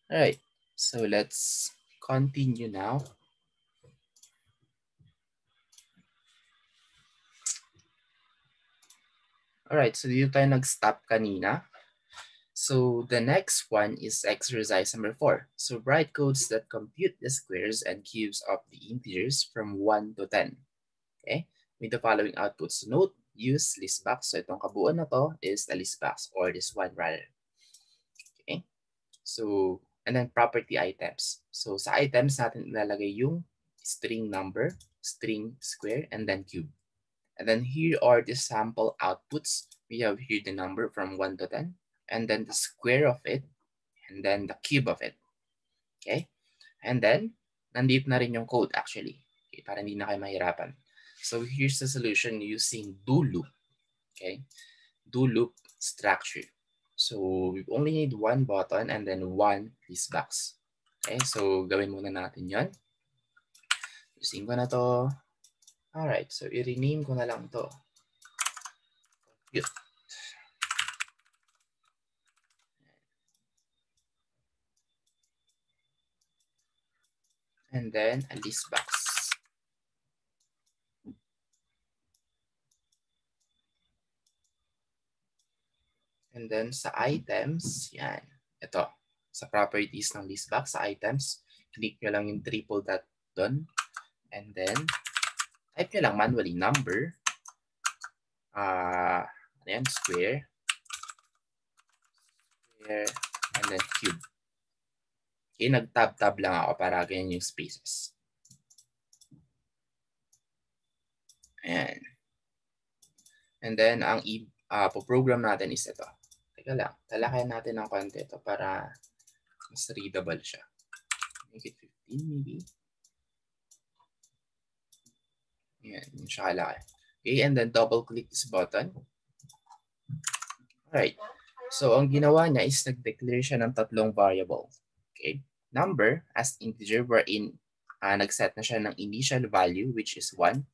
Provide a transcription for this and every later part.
All right, so let's continue now. All right, so dito tayo nag-stop kanina. So the next one is exercise number 4. So write codes that compute the squares and cubes of the integers from 1 to 10. Okay? With the following outputs. Note, use listbox. So itong kabuuan na to is the listbox or this one rather. Okay? So, and then property items. So sa items natin ilalagay yung string number, string square, and then cube. And then here are the sample outputs. We have here the number from 1 to 10, and then the square of it, and then the cube of it. Okay? And then, nandito na rin yung code actually. Okay, para hindi na kayo mahirapan. So here's the solution using do loop. Okay? Do loop structure. So we only need one button and then one list box. Okay, so gawin muna natin yon. Using ko na to. Alright, so i-rename ko na lang to. Yun. And then a list box. And then sa items, yan. Ito, sa properties ng list box, sa items, click nyo lang yung triple dot doon. And then, type nyo lang manually number, square, and then cube. Okay, nag-tab-tab lang ako para ganyan yung spaces. Ayan. And then, ang program natin is ito. Teka lang, talakayan natin ng konti ito para mas readable siya. Make it 15 maybe. Ayan, yun siya kalaki. Okay, and then double-click this button. Alright. So, ang ginawa niya is nag-declare siya ng tatlong variable. Okay. Number as integer wherein nag-set na siya ng initial value which is 1.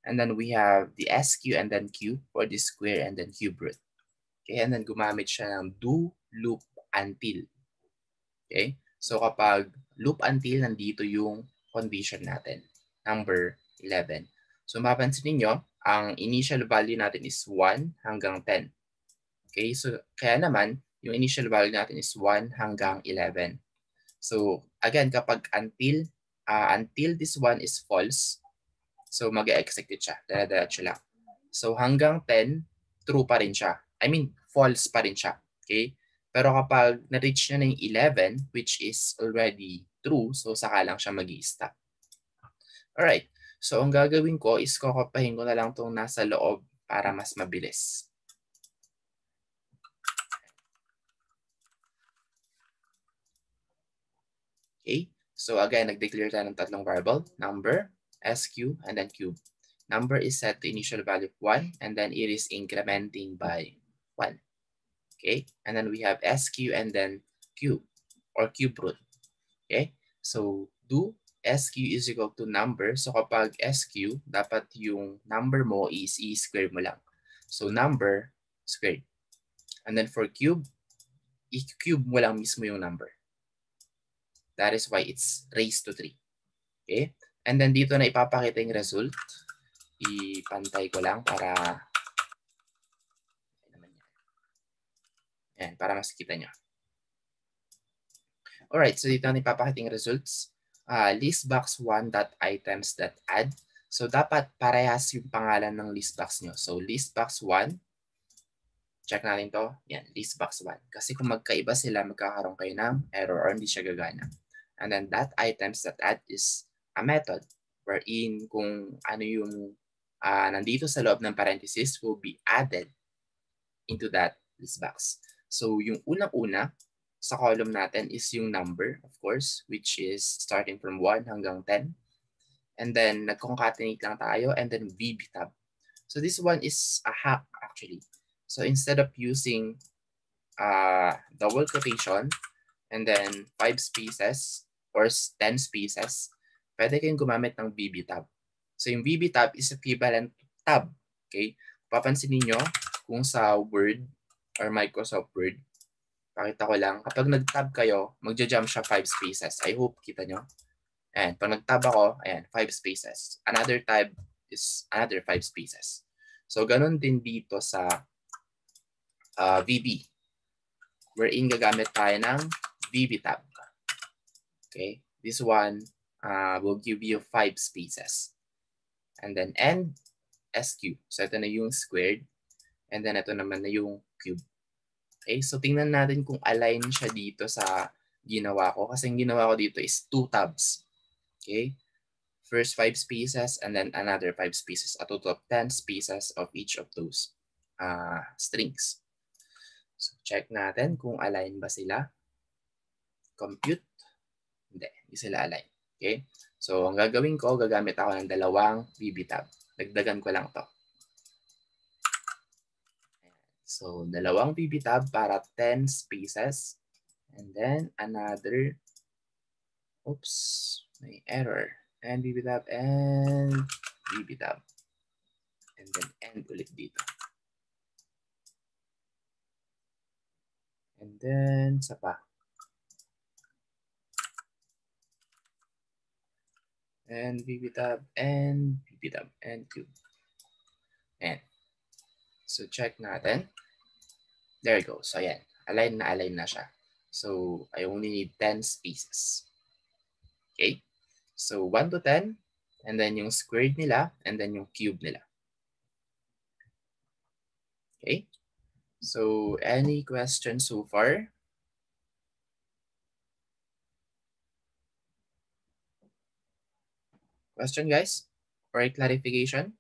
And then we have the SQ and then Q for the square and then cube root. Okay, and then gumamit siya ng do loop until. Okay, so kapag loop until, nandito yung condition natin, number 11. So mapapansin niyo ang initial value natin is 1 hanggang 10. Okay, so kaya naman, yung initial value natin is 1 hanggang 11. So again, kapag until this one is false, so mag-execute siya, diretso lang. So hanggang 10, true pa rin siya. I mean, false pa rin siya. Okay? Pero kapag na-reach niya na yung 11, which is already true, so saka lang siya mag-i-stop. Alright. So ang gagawin ko is kokopahin ko na lang itong nasa loob para mas mabilis. Okay? So again, nag-declare tayo ng tatlong variable, number, SQ, and then cube. Number is set to initial value of 1, and then it is incrementing by 1. Okay? And then we have SQ and then cube, or cube root. Okay? So do SQ is equal to number. So kapag SQ, dapat yung number mo is i-square mo lang. So number squared. And then for cube, i-cube mo lang mismo yung number. That is why it's raised to 3. Okay? And then dito na ipapakita yung result. Ipantay ko lang para para mas kita nyo. Alright, so dito na ipapakita yung results. Listbox1.items.add. So dapat parehas yung pangalan ng listbox nyo. So listbox1, check natin to. Yan, listbox1. Kasi kung magkaiba sila, magkakaroon kayo ng error or hindi siya gagana. And then that items.add is a method wherein kung ano yung nandito sa loob ng parenthesis will be added into that listbox. So yung unang-una sa column natin is yung number, of course, which is starting from 1 hanggang 10. And then nag-concatenate lang tayo and then VB tab. So this one is a hack actually. So instead of using double quotation and then 5 spaces or 10 spaces, pwede kayong gumamit ng VB tab. So yung VB tab is equivalent to tab. Okay? Papansin niyo kung sa Word or Microsoft Word, Pakita ko lang. Kapag nag-tab kayo, magja-jump siya 5 spaces. I hope kita nyo. Ayan, pag nag-tab ako, ayan, 5 spaces. Another tab is another 5 spaces. So, ganun din dito sa VB. Wherein gagamit tayo ng VB tab. Okay? This one will give you 5 spaces. And then end SQ. So, ito na yung squared. And then, ito naman na yung cube. Okay? So, tingnan natin kung align siya dito sa ginawa ko. Kasi yung ginawa ko dito is 2 tabs. Okay? First 5 spaces and then another 5 spaces. A total of 10 spaces of each of those strings. So, check natin kung align ba sila. Compute. Hindi sila align. Okay? So, ang gagawin ko, gagamit ako ng dalawang VB tab. Dagdagan ko lang to. So, dalawang VB tab para 10 spaces. And then, another, oops, may error. And VB tab and VB tab. And then, end ulit dito. And then, sa pa. And VB tab and VB tab and cube. And so check natin. There you go. So ayan, align na siya. So I only need 10 spaces. Okay? So 1 to 10 and then yung squared nila and then yung cube nila. Okay? So any questions so far? Question guys? For a clarification?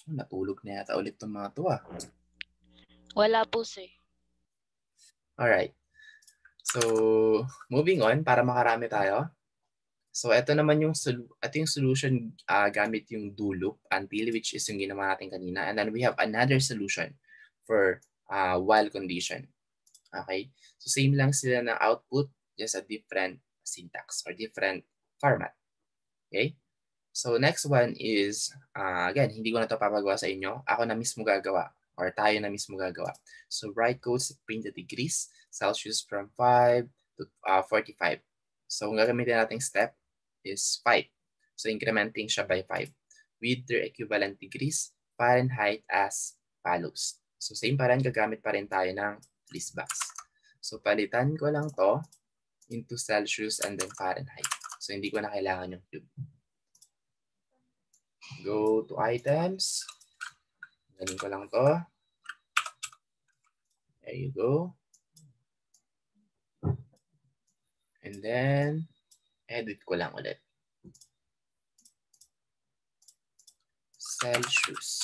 Natulog na yata ulit itong mga to ah. Wala po, sir. Alright. So, moving on para makarami tayo. So, ito naman yung solution gamit yung do loop until, which is yung ginawa natin kanina. And then we have another solution for while condition. Okay? So, same lang sila ng output, just a different syntax or different format. Okay? So, next one is, again, hindi ko na ito papagawa sa inyo. Ako na mismo gagawa or tayo na mismo gagawa. So, write codes that print the degrees Celsius from 5 to 45. So, ang gagamitin nating step is 5. So, incrementing siya by 5 with their equivalent degrees Fahrenheit as follows. So, same pa rin, gagamit pa rin tayo ng list box. So, palitan ko lang to into Celsius and then Fahrenheit. So, hindi ko na kailangan yung cube. Go to items. Galing ko lang to. There you go. And then, edit ko lang ulit. Celsius.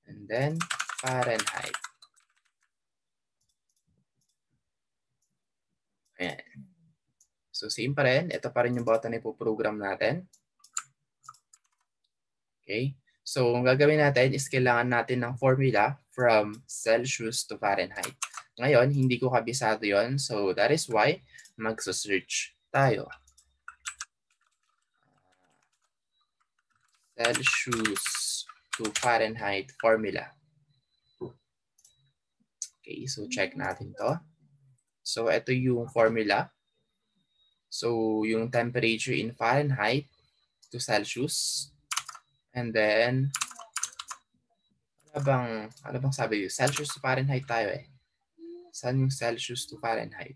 And then, Fahrenheit. Ayan. So, same pa rin. Ito pa rin yung button na ipoprogram natin. Okay. So, ang gagawin natin is kailangan natin ng formula from Celsius to Fahrenheit. Ngayon, hindi ko kabisado yon. So, that is why magsa-search tayo. Celsius to Fahrenheit formula. Okay, so check natin to. So, ito yung formula. So, yung temperature in Fahrenheit to Celsius. And then, ano bang sabi yun? Celsius to Fahrenheit tayo eh. Saan yung Celsius to Fahrenheit?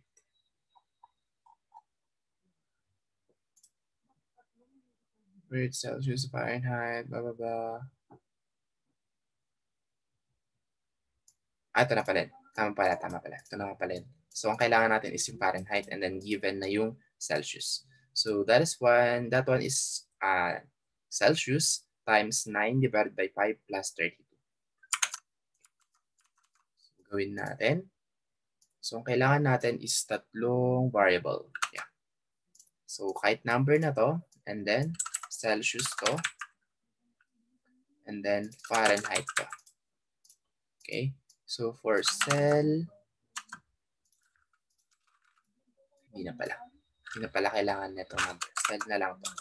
Where it's Celsius to Fahrenheit, blah, blah, blah. Ito na pala. Tama pala. Ito na pala. So, ang kailangan natin is yung Fahrenheit and then given na yung Celsius. So, that one is Celsius times 9 divided by 5 plus 32. So, gawin natin. So, ang kailangan natin is tatlong variable. Yeah. So, kahit number na to, and then Celsius to, and then Fahrenheit to. Okay? So, for hindi na pala kailangan nito number. Cell na lang to.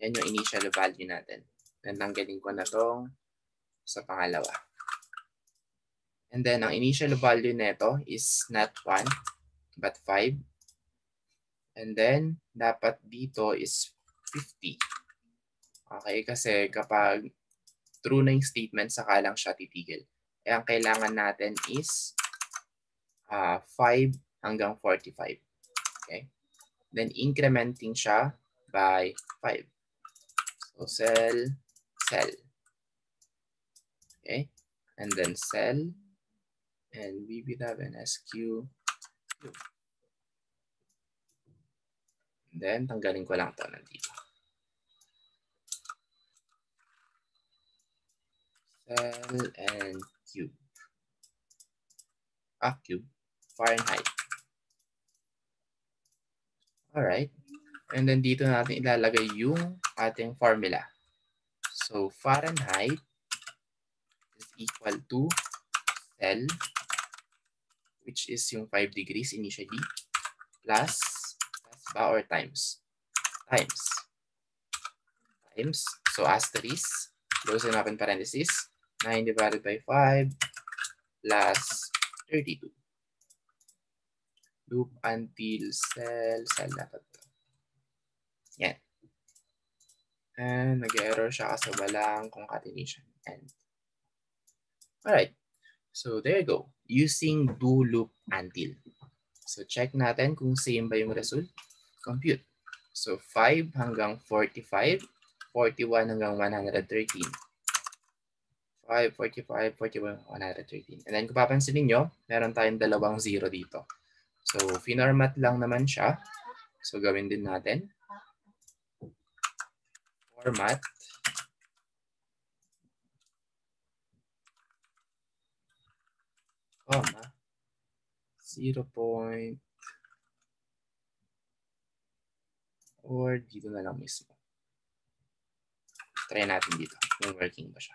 Yan yung initial value natin. Then tanggalin ko na tong sa pangalawa. And then ang initial value nito is not 1 but 5. And then dapat dito is 50. Okay, kasi kapag true na yung statement, saka lang siya titigil. Eh, ang kailangan natin is 5 hanggang 45. Okay? Then incrementing siya by 5. So cell. Okay? And then cell. And we will have an SQ. And then tanggalin ko lang to nandito. Cell and cube. Cube. Fahrenheit. Alright. And then dito natin ilalagay yung ating formula. So Fahrenheit is equal to cell, which is yung 5 degrees initially, plus ba or times. So asterisk, close and open parenthesis, 9 divided by 5 plus 32. Loop until cell dapat to. Yan. And nag-error siya kasi walang concatenation. End. Alright. So there you go. Using do loop until. So check natin kung same ba yung result. Compute. So 5 hanggang 45, 41 hanggang 113. 5, 45, 41, 113. And then kung papansinin nyo, meron tayong dalawang 0 dito. So finormat lang naman siya. So gawin din natin. Format. Comma. 0. Or dito na lang mismo. Try natin dito kung working ba siya.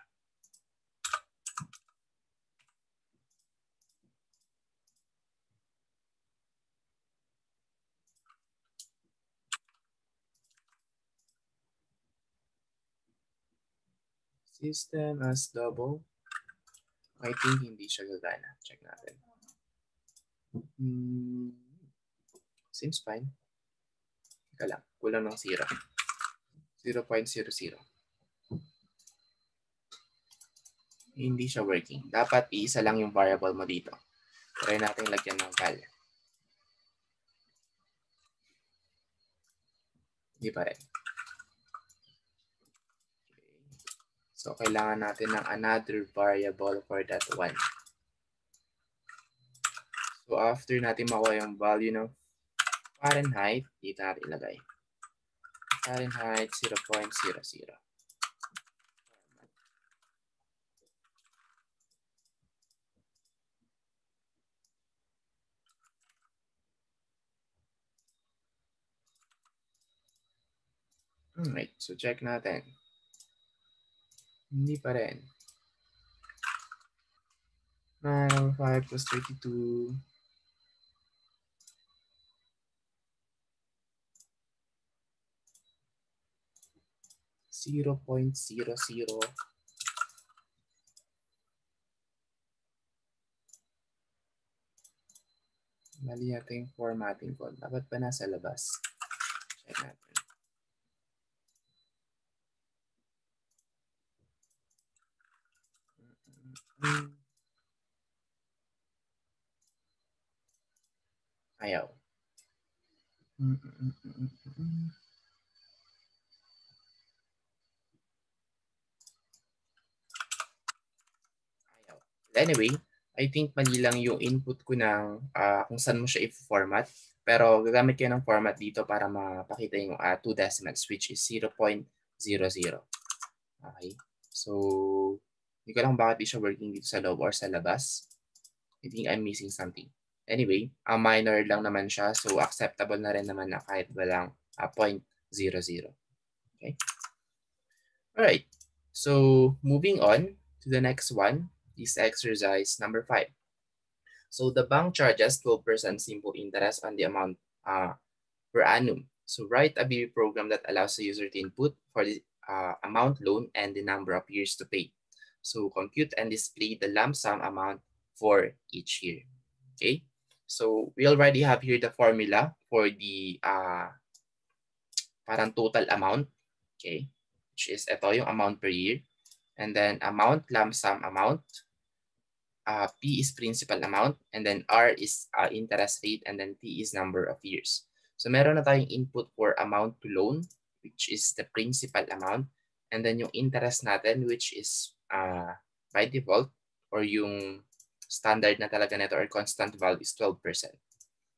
System as double. I think hindi siya gagana. Check natin. Seems fine. Teka lang. Kulang ng 0. 0.00. Hindi siya working. Dapat isa lang yung variable mo dito. Try natin lagyan ng val. Hindi pa rin. So, kailangan natin ng another variable for that one. So, after natin makuha yung value ng Fahrenheit, dito natin ilagay. Fahrenheit 0.00. Alright, so check natin. Hindi pa rin. 9 over 5 plus 32. .00. Mali yata yung formatting ko. Dapat pa nasa labas. Check natin. Ayaw. Anyway, I think mali lang yung input ko ng kung saan mo siya i-format. Pero gagamit kayo ng format dito para mapakita yung 2 decimals, which is 0.00. Okay? So, hindi ko lang bakit di siya working dito sa loob or sa labas. I think I'm missing something. Anyway, minor lang naman siya. So, acceptable na rin naman na kahit walang 0.00. Okay? Alright. So, moving on to the next one is exercise number 5. So, the bank charges 12% simple interest on the amount per annum. So, write a VB program that allows the user to input for the amount loan and the number of years to pay. So compute and display the lump sum amount for each year. Okay, so we already have here the formula for the parang total amount. Okay, which is ito yung amount per year. And then amount, lump sum amount. P is principal amount, and then R is interest rate, and then T is number of years. So meron na tayong input for amount to loan, which is the principal amount, and then yung interest natin, which is by default, or yung standard na talaga nito or constant value is 12%.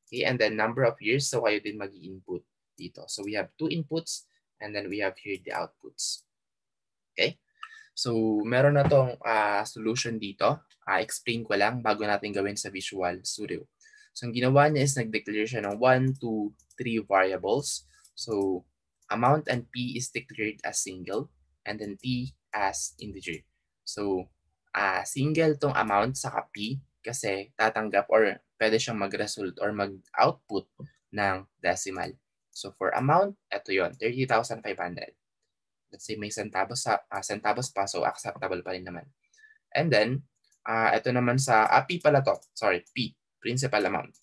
Okay, and then number of years, so kayo din mag-i-input dito. So we have two inputs, and then we have here the outputs. Okay? So, meron na tong solution dito. Explain ko lang bago natin gawin sa Visual Studio. So, ang ginawa niya is nag-declare siya ng 1, 2, 3 variables. So, amount and P is declared as single and then T as integer. So, single tong amount saka P kasi tatanggap or pwede siyang mag-result or mag-output ng decimal. So, for amount, ito yon 30,500. Let's say may centavos pa, so acceptable pa rin naman. And then, ito naman sa, P pala to, sorry, P, principal amount.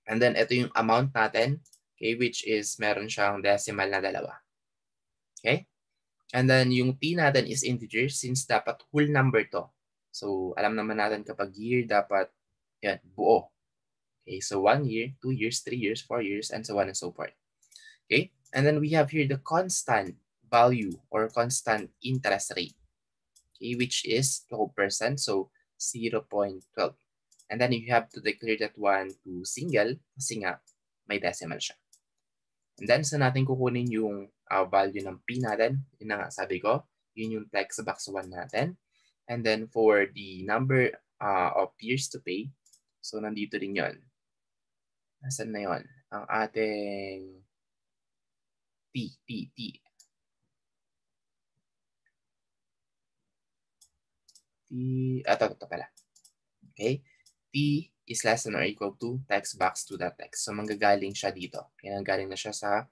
And then, ito yung amount natin, okay, which is meron siyang decimal na 2. Okay? And then, yung T natin is integer since dapat whole number to. So, alam naman natin kapag year, dapat, yan, buo. Okay, so 1 year, 2 years, 3 years, 4 years, and so on and so forth. Okay? And then, we have here the constant value or constant interest rate, okay, which is 12%, so 0.12. And then you have to declare that one to single kasi nga may decimal siya. And then sa natin kukunin yung value ng P natin, yun na nga sabi ko, yun yung text box 1 natin. And then for the number of years to pay, so nandito din yun. Nasaan na yun? Ang ating T. Ito pala. Okay? T is less than or equal to text box to that text. So, manggagaling siya dito. Kaya galing na siya sa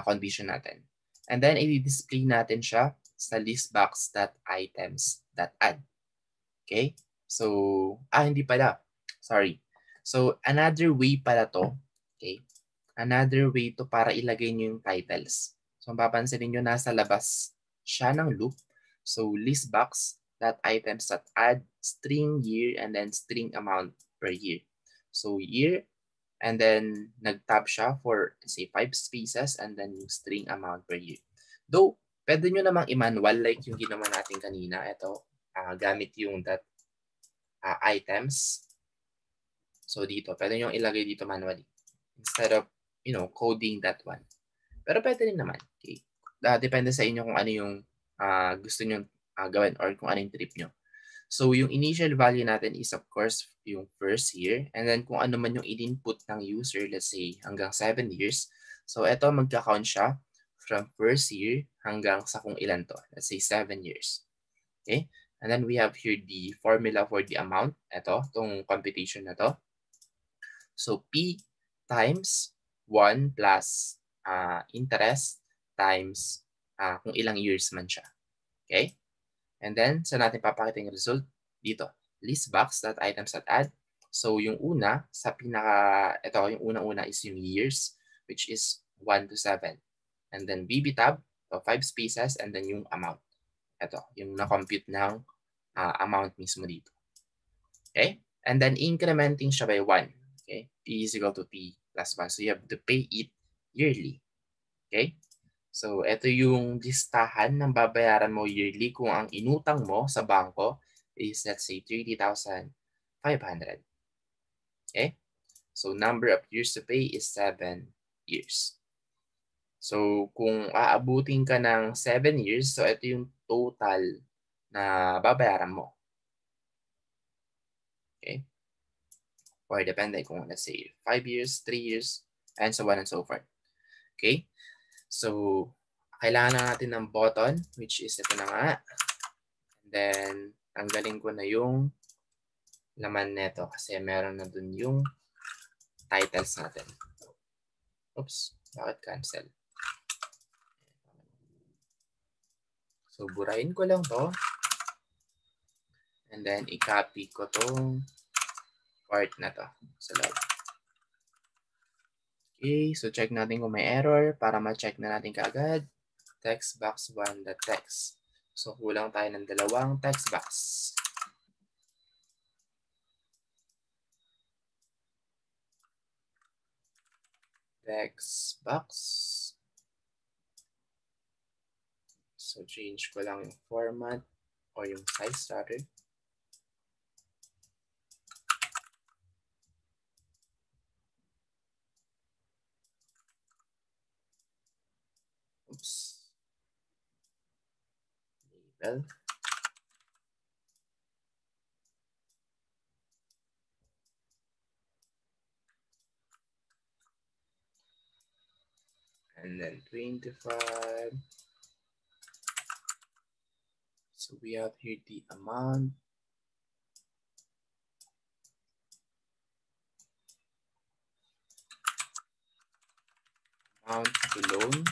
condition natin. And then, i-display natin siya sa listbox.items.add. Okay? So, hindi pala. Sorry. So, another way pala to. Okay? Another way to para ilagay nyo yung titles. So, mapapansin niyo nasa labas siya ng loop. So, listbox.items.add string year and then string amount per year. So, year and then nag-tab siya for say 5 spaces and then yung string amount per year. Though, pwede nyo namang i-manual like yung ginawa natin kanina. Ito, gamit yung items. So, dito, pwede nyo ilagay dito manually. Instead of coding that one. Pero pwede rin naman. Okay? Depende sa inyo kung ano yung gusto nyo gawin or kung ano yung trip nyo. So, yung initial value natin is of course yung first year. And then kung ano man yung in-input ng user, let's say hanggang 7 years. So, ito magka-count siya from first year hanggang sa kung ilan to. Let's say 7 years. Okay? And then we have here the formula for the amount. Ito, itong computation na to. So, P times 1 plus interest times kung ilang years man siya. Okay? And then, sa natin papakita yung result dito. Listbox.items.add. So, yung una, ito yung unang-una is yung years, which is 1 to 7. And then, BB tab, so 5 spaces, and then yung amount. Ito, yung na-compute ng amount mismo dito. Okay? And then, incrementing siya by 1. Okay? P is equal to T plus 1. So, you have to pay it yearly. Okay? So, ito yung listahan ng babayaran mo yearly kung ang inutang mo sa bangko is, let's say, 30,500. Okay? So, number of years to pay is 7 years. So, kung aabutin ka ng 7 years, so ito yung total na babayaran mo. Okay? Or depende kung, let's say, 5 years, 3 years, and so on and so forth. Okay? So, kailangan na natin ng button, which is ito na nga. And then, tanggalin ko na yung laman neto kasi meron na dun yung titles natin. Oops, bakit cancel? So, burahin ko lang to. And then, i-copy ko tong part na to sa loob. Okay, so check natin kung may error para ma-check na natin kaagad. Text box 1.text. So, kulang tayo ng dalawang text box. Text box. So, change ko lang yung format or yung size rather. Oops. Label. And then 25. So we have here the amount. Amount to loan.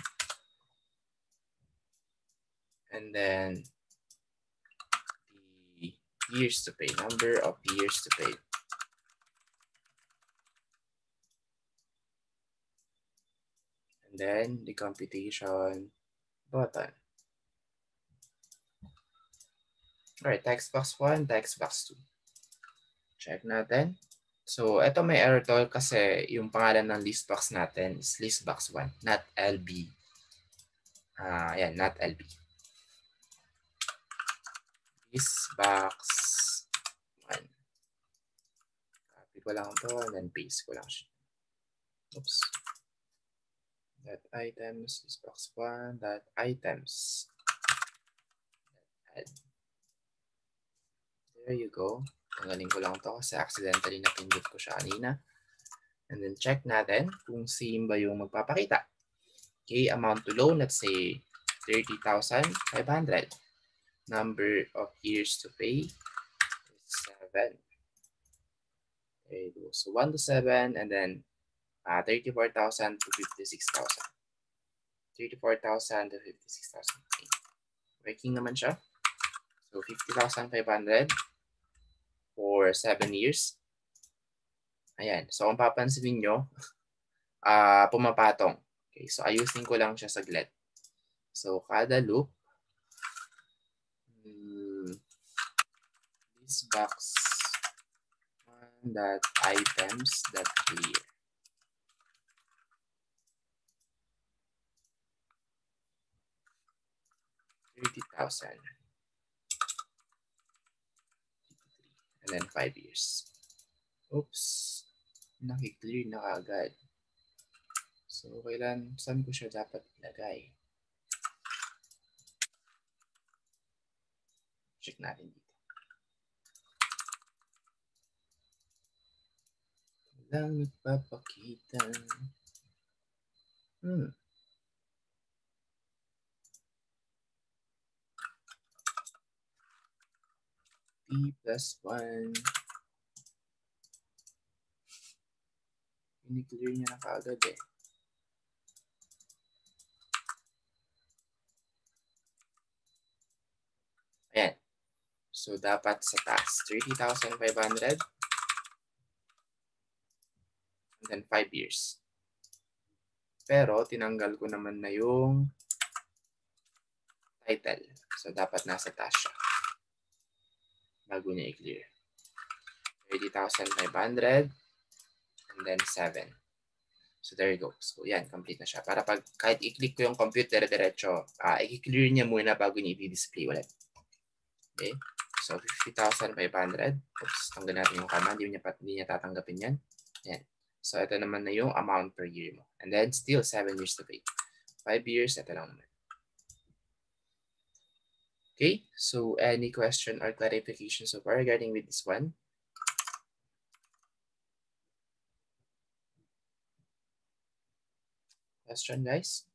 And then the years to pay, number of years to pay. And then the computation button. Alright, text box 1, text box 2. Check natin. So, ito may error to kasi yung pangalan ng list box natin is list box 1, not LB. Ayan, not LB. List box 1. Copy ko lang to and then paste ko lang siya. Oops. That items, list box 1, that items. Add. There you go. Tanggalin ko lang to kasi accidentally napindot ko siya kanina. And then check natin kung same ba yung magpapakita. Okay, amount to loan, let's say 30,500. Number of years to pay is 7. Okay, so 1 to 7 and then 34,000 to 56,000. 34,000 to 56,000. Okay. Working naman siya. So 50,500 for 7 years. Ayan. So kung papansin niyo, pumapatong. Okay, so ayusin ko lang siya saglit. So kada loop, this box that items that clear. $30,000. And then 5 years. Oops. Nakiklear na kaagad. So, saan ko siya dapat ilagay? Check natin dito. Walang nagpapakita. P plus 1. Ini-clear niya na kaagad eh. Ayan. So, dapat sa taas, 30,500. And then 5 years. Pero, tinanggal ko naman na yung title. So, dapat nasa taas siya. Bago niya i-clear. 30,500. And then 7. So, there you go. So, yan. Complete na siya. Para pag kahit i-click ko yung computer, diretso, i-clear niya muna bago niya i-display ulit. Okay? So, 50,500. Oops, tanggal natin yung comma. Hindi niya tatanggapin yan. Yan. So, ito naman na yung amount per year mo. And then, still 7 years to pay. 5 years, ito lang naman. Okay? So, any question or clarification so far regarding with this one? Question, guys?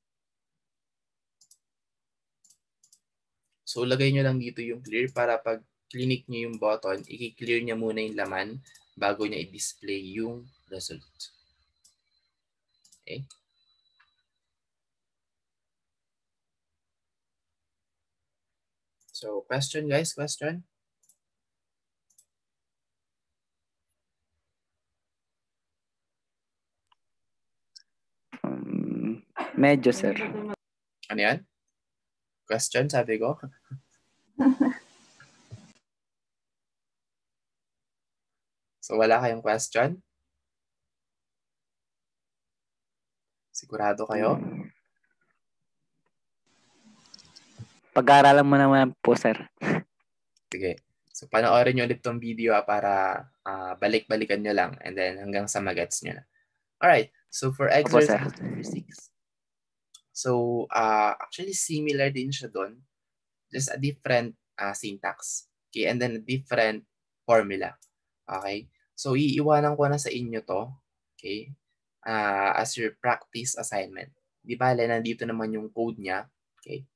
So, lagay nyo lang dito yung clear para pag clinic nyo yung button, i-clear niya muna yung laman bago niya i-display yung result. Okay? So, question guys, question? Medyo, sir. Ano yan? Question, sabi ko? So, wala kayong question? Sigurado kayo? Pag-aaralan mo naman po, sir. Sige. So, panoorin nyo ulit tong video para balik-balikan nyo lang and then hanggang sa magets nyo na. Alright. So, for exercise number 6. So, actually similar din siya doon. Just a different syntax. Okay? And then a different formula. Okay? So, iiwanan ko na sa inyo to. Okay? As your practice assignment. Di ba, nandito naman yung code niya. Okay?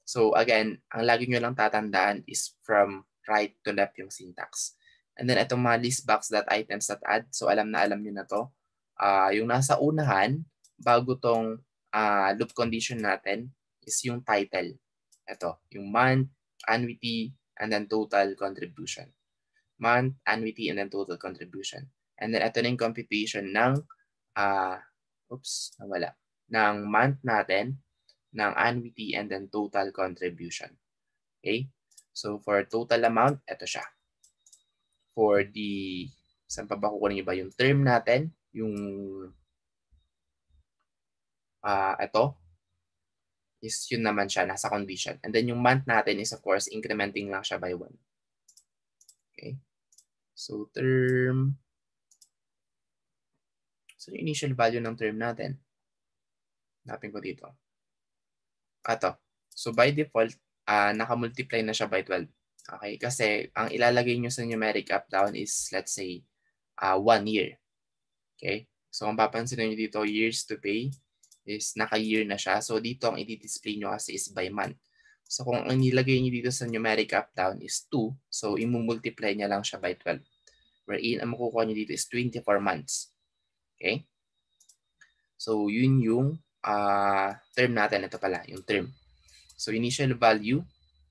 So again, ang lagi nyo lang tatandaan is from right to left yung syntax. And then itong mga list.box.items.add, so alam na alam nyo na to. Yung nasa unahan, bago tong loop condition natin, is yung title. Ito, yung month, annuity, and then total contribution. Month, annuity, and then total contribution. And then ito na yung computation ng, ng month natin, ng annuity, and then total contribution. Okay? So, for total amount, ito siya. For the, saan pa ba kukunin nyo ba? Yung term natin, yung, ito, is yun naman siya, nasa condition. And then yung month natin is of course, incrementing lang siya by 1. Okay? So, term, so yung initial value ng term natin, hanapin ko dito. Ito. So, by default, naka-multiply na siya by 12. Okay? Kasi, ang ilalagay nyo sa numeric up down is, let's say, 1 year. Okay? So, kung papansin nyo dito, years to pay is naka-year na siya. So, dito ang i-display nyo kasi is by month. So, kung ang nilagay nyo dito sa numeric up down is 2, so i-multiply niya lang siya by 12. Wherein, ang makukuha nyo dito is 24 months. Okay? So, yun yung term natin. Ito pala, yung term. So, initial value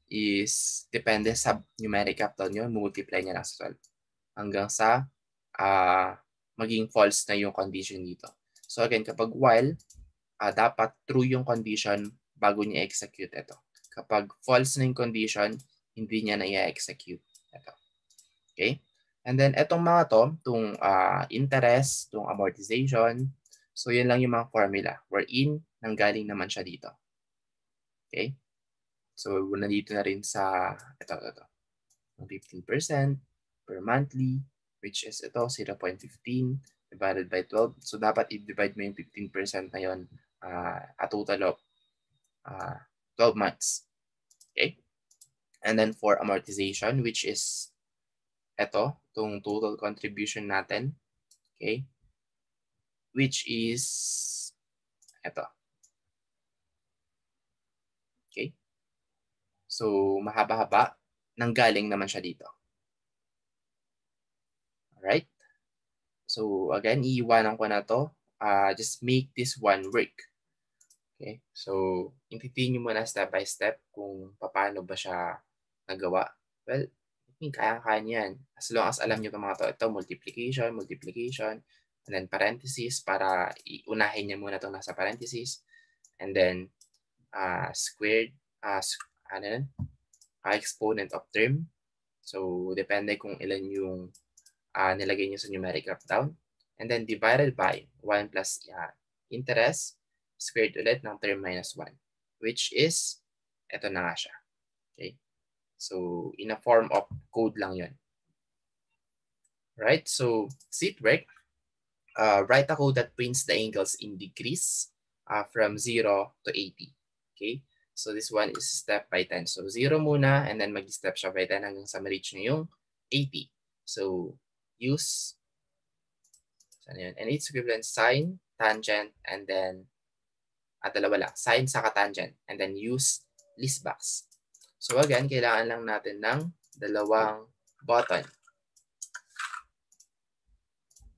is depende sa numeric up down nyo, multiply niya lang sa 12 hanggang sa maging false na yung condition dito. So again, kapag while, dapat true yung condition bago niya execute ito. Kapag false na yung condition, hindi niya na i-execute ito. Okay? And then itong mga to, itong interest, itong amortization, so yun lang yung mga formula wherein nanggaling naman siya dito. Okay? So nandito na rin sa ito. 15% per monthly, which is ito 0.15 divided by 12. So dapat i-divide mo yung 15% na yun a total of 12 months. Okay? And then for amortization, which is ito, itong total contribution natin. Okay? Which is ito. Okay? So mahaba-haba, nanggaling naman siya dito. Alright? So again, iiwanan ko na to. Just make this one work. Okay? So, intindihin nyo muna step by step kung paano ba siya nagawa. Well, I think kaya-kaya niyan. As long as alam nyo itong mga to. Ito, multiplication, and then parentheses para iunahin niya muna itong nasa parentheses. And then, squared, exponent of term. So, depende kung ilan yung nilagay nyo sa numeric up down. And then divided by 1 plus interest squared ulit ng term minus 1. Which is, ito na nga siya. Okay? So, in a form of code lang yun. Right? So, see it work. Write a code that prints the angles in degrees from 0 to 80. Okay? So, this one is step by 10. So, 0 muna and then mag-step siya by 10 hanggang sa ma-reach nyo yung 80. So, use and its equivalent sine, tangent, and then dalawa lang, sine saka tangent, and then use listbox. So again, kailangan lang natin ng dalawang button.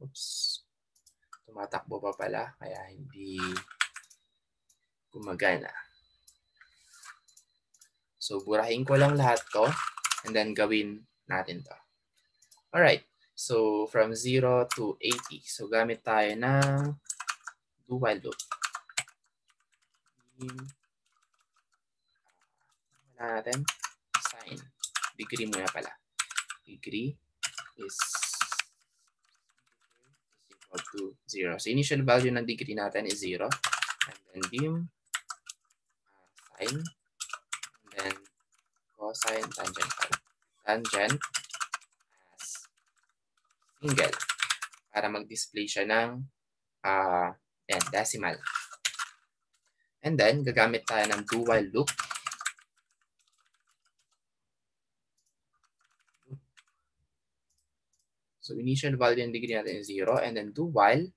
Oops. Tumatakbo pa pala, kaya hindi gumagana. So, burahin ko lang lahat to and then gawin natin to. Alright. So, from 0 to 80. So, gamit tayo ng do while loop. Wala natin. Sign. Degree muna pala. Degree is equal to 0. So, initial value ng degree natin is 0. And then dim sine. And then cosine tangent. Tangent as single. Para mag-display siya ng decimal. And then, gagamit tayo ng do while loop. So, initial value ng degree natin is 0. And then, do while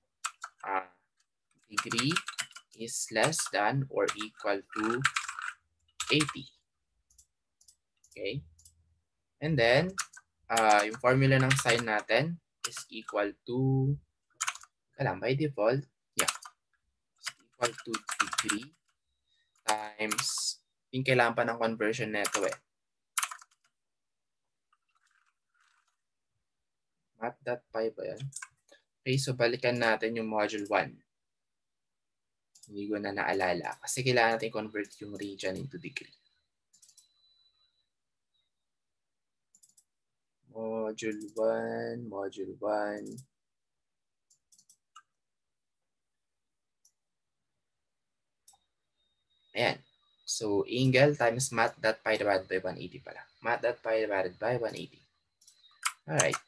degree is less than or equal to 80. Okay? And then, yung formula ng sine natin is equal to, by default, is equal to degree times, yung kailangan pa ng conversion neto Math.py ba yan? Okay, so balikan natin yung module 1. Hindi ko na naalala kasi kailangan natin convert yung region into degree. Module 1. Ayan. So, angle times math.py divided by 180 pala. Math.py divided by 180. Alright.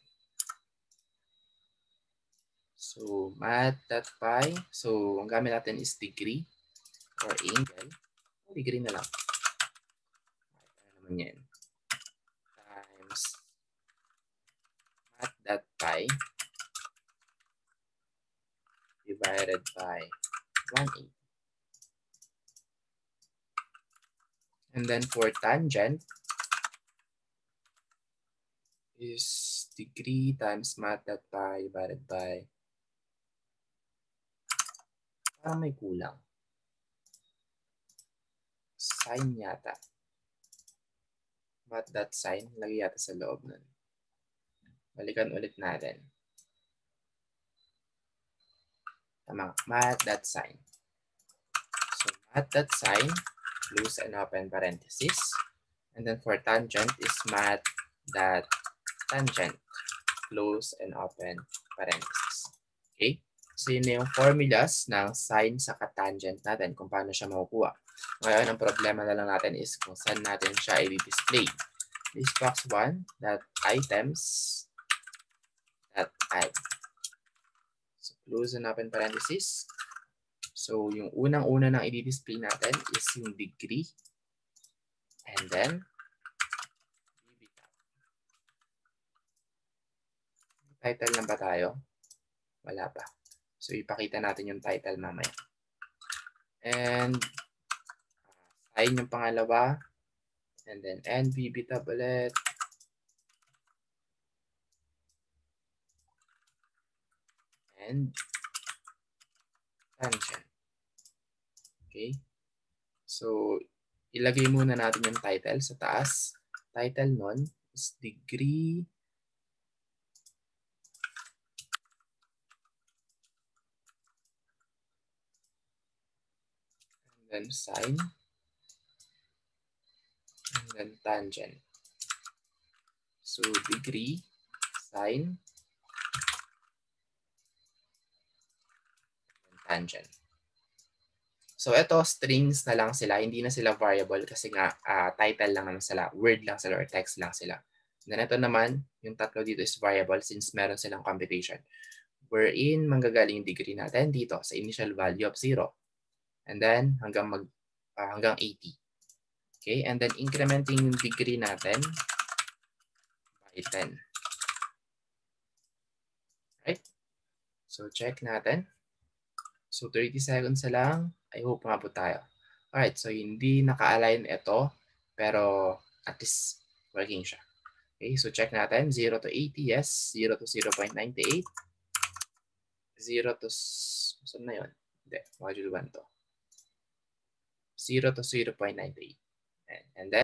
So, math.py. So, ang gamit natin is degree or angle. Degree na lang. Ano naman yan? Times math.py divided by 180. And then for tangent is degree times math.py divided by, parang may kulang. Sine yata. Math.sine, lagi yata sa loob nun. Balikan ulit natin. Tama, math.sine. So math.sine, close and open parenthesis. And then for tangent is math.tangent, close and open parenthesis. Okay? So yun na yung formulas ng sine sa tangent natin kung paano siya makukuha. Ngayon, ang problema na lang natin is kung saan natin siya i-display. This box 1, that items, that add. So close and open parenthesis. So yung unang-una na i-display natin is yung degree. And then, title na ba tayo? Wala pa. So ipakita natin yung title mamaya. And sign yung pangalawa. And then NVB tab ulit. And tangent. Okay. So ilagay muna natin yung title sa taas. Title nun is degree and then sine and then tangent. So degree, sine, and tangent. So ito, strings na lang sila, hindi na sila variable kasi nga title lang naman sila, word lang sila or text lang sila. Then ito naman, yung tatlo dito is variable since meron silang computation. Wherein manggagaling yung degree natin dito sa initial value of 0. And then hanggang 80. Okay, and then incrementing yung degree natin by 10. Right? So check natin. So 30 seconds na lang. I hope mabot tayo. Alright, so hindi naka-align ito, pero at least working siya. Okay, so check natin. 0 to 80, yes. 0 to 0.98. 0 to, saan na yun? Hindi, module 1 to. 0 to 0.98. And then,